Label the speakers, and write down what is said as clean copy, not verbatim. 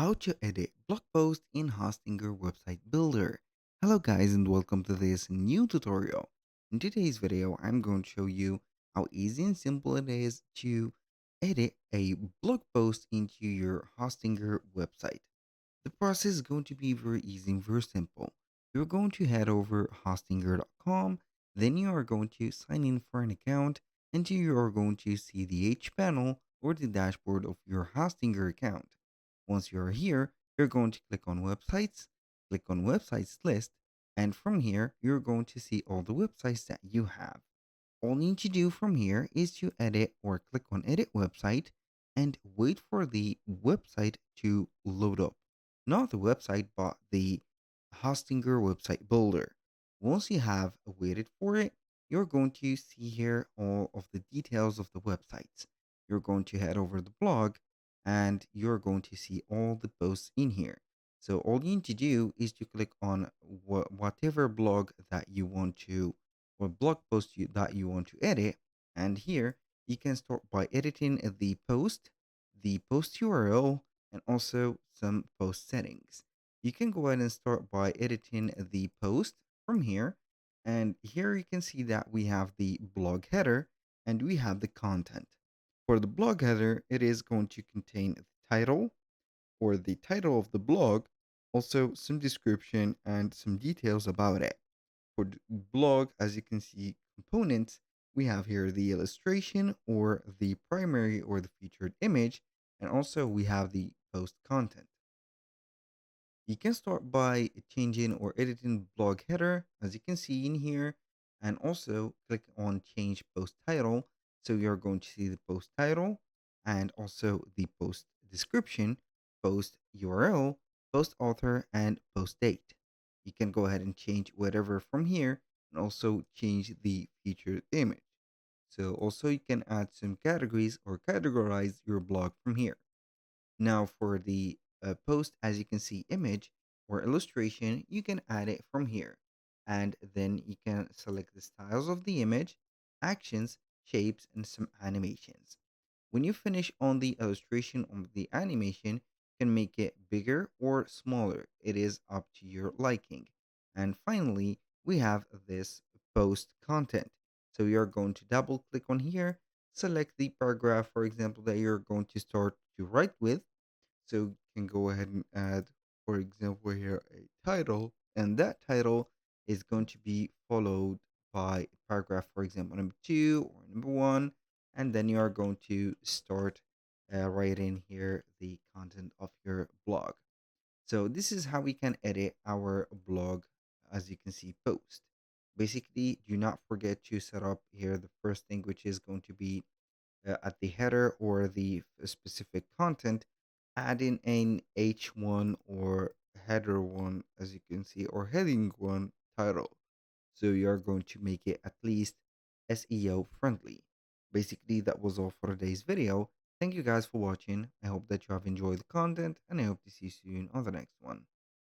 Speaker 1: How to edit blog post in Hostinger website builder. Hello guys and welcome to this new tutorial. In today's video, I'm going to show you how easy and simple it is to edit a blog post into your Hostinger website. The process is going to be very easy and very simple. You're going to head over hostinger.com, then you are going to sign in for an account, and you are going to see the H panel or the dashboard of your Hostinger account. Once you're here, you're going to click on websites list, and from here, you're going to see all the websites that you have. All you need to do from here is to edit or click on edit website and wait for the website to load up. Not the website, but the Hostinger website builder. Once you have waited for it, you're going to see here all of the details of the websites. You're going to head over the blog and you're going to see all the posts in here. So all you need to do is to click on whatever blog that you want to or blog post that you want to edit. And here you can start by editing the post URL, and also some post settings. You can go ahead and start by editing the post from here. And here you can see that we have the blog header and we have the content. For the blog header, it is going to contain the title or the title of the blog, also some description and some details about it. For the blog, as you can see, components, we have here the illustration or the primary or the featured image, and also we have the post content. You can start by changing or editing blog header, as you can see in here, and also click on change post title. So you're going to see the post title and also the post description, post URL, post author, and post date. You can go ahead and change whatever from here and also change the featured image. So also you can add some categories or categorize your blog from here. Now for the post, as you can see, image or illustration, you can add it from here. And then you can select the styles of the image, actions, shapes, and some animations. When you finish on the illustration of the animation, you can make it bigger or smaller. It is up to your liking. And finally, we have this post content. So you're going to double click on here, select the paragraph, for example, that you're going to start to write with. So you can go ahead and add, for example, here a title, and that title is going to be followed by paragraph, for example, number two or number one, and then you are going to start writing here the content of your blog. So this is how we can edit our blog, as you can see, post. Basically, do not forget to set up here the first thing, which is going to be at the header or the specific content, add in an H1 or header one, as you can see, or heading one title. So you're going to make it at least SEO friendly. Basically, that was all for today's video. Thank you guys for watching. I hope that you have enjoyed the content, and I hope to see you soon on the next one.